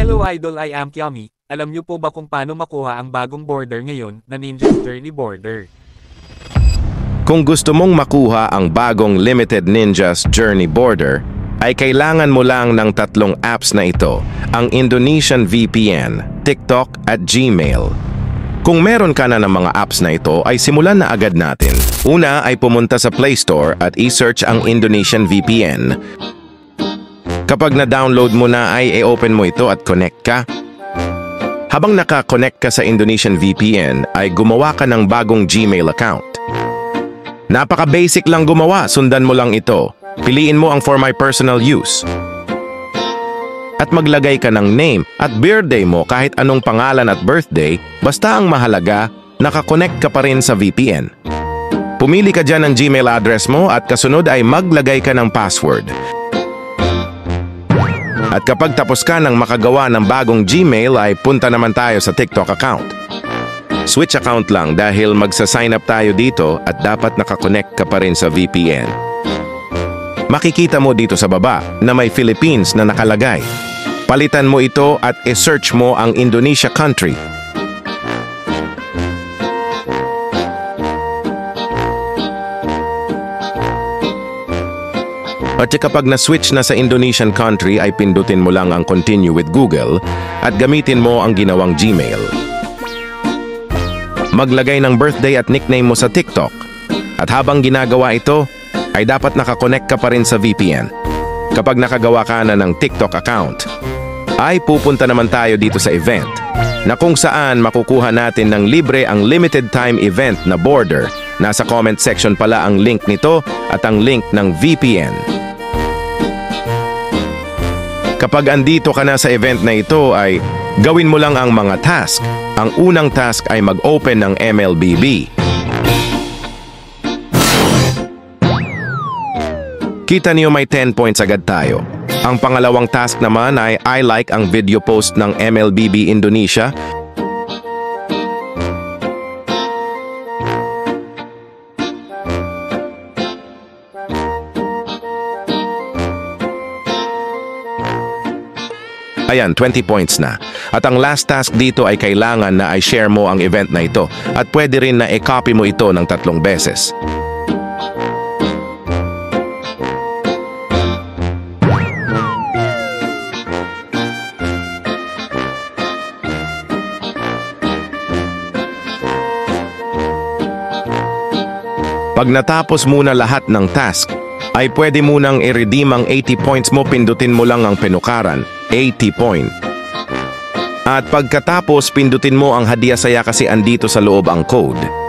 Hello Idol, I am Kiami. Alam niyo po ba kung paano makuha ang bagong border ngayon na Ninja's Journey Border? Kung gusto mong makuha ang bagong Limited Ninja's Journey Border, ay kailangan mo lang ng tatlong apps na ito, ang Indonesian VPN, TikTok at Gmail. Kung meron ka na ng mga apps na ito, ay simulan na agad natin. Una ay pumunta sa Play Store at i-search ang Indonesian VPN. Kapag na-download mo na ay i-open mo ito at connect ka. Habang naka-connect ka sa Indonesian VPN, ay gumawa ka ng bagong Gmail account. Napaka-basic lang gumawa, sundan mo lang ito. Piliin mo ang for my personal use. At maglagay ka ng name at birthday mo kahit anong pangalan at birthday, basta ang mahalaga, nakakonect ka pa rin sa VPN. Pumili ka dyan ng Gmail address mo at kasunod ay maglagay ka ng password. At kapag tapos ka ng makagawa ng bagong Gmail ay punta naman tayo sa TikTok account. Switch account lang dahil magsa-sign up tayo dito at dapat nakakonect ka pa rin sa VPN. Makikita mo dito sa baba na may Philippines na nakalagay. Palitan mo ito at i-search mo ang Indonesia country. At kapag na-switch na sa Indonesian country ay pindutin mo lang ang continue with Google at gamitin mo ang ginawang Gmail. Maglagay ng birthday at nickname mo sa TikTok. At habang ginagawa ito, ay dapat nakakonect ka pa rin sa VPN. Kapag nakagawa ka na ng TikTok account, ay pupunta naman tayo dito sa event na kung saan makukuha natin ng libre ang limited time event na border. Nasa comment section pala ang link nito at ang link ng VPN. Kapag andito ka na sa event na ito ay gawin mo lang ang mga task. Ang unang task ay mag-open ng MLBB. Kita niyo may 10 points agad tayo. Ang pangalawang task naman ay I like ang video post ng MLBB Indonesia. Ayan, 20 points na. At ang last task dito ay kailangan na i-share mo ang event na ito at pwede rin na i-copy mo ito ng 3 beses. Pag natapos muna lahat ng task, ay pwede mo nang i-redeem ang 80 points mo, pindutin mo lang ang penukaran, 80 point. At pagkatapos, pindutin mo ang hadiah saya kasi andito sa loob ang code.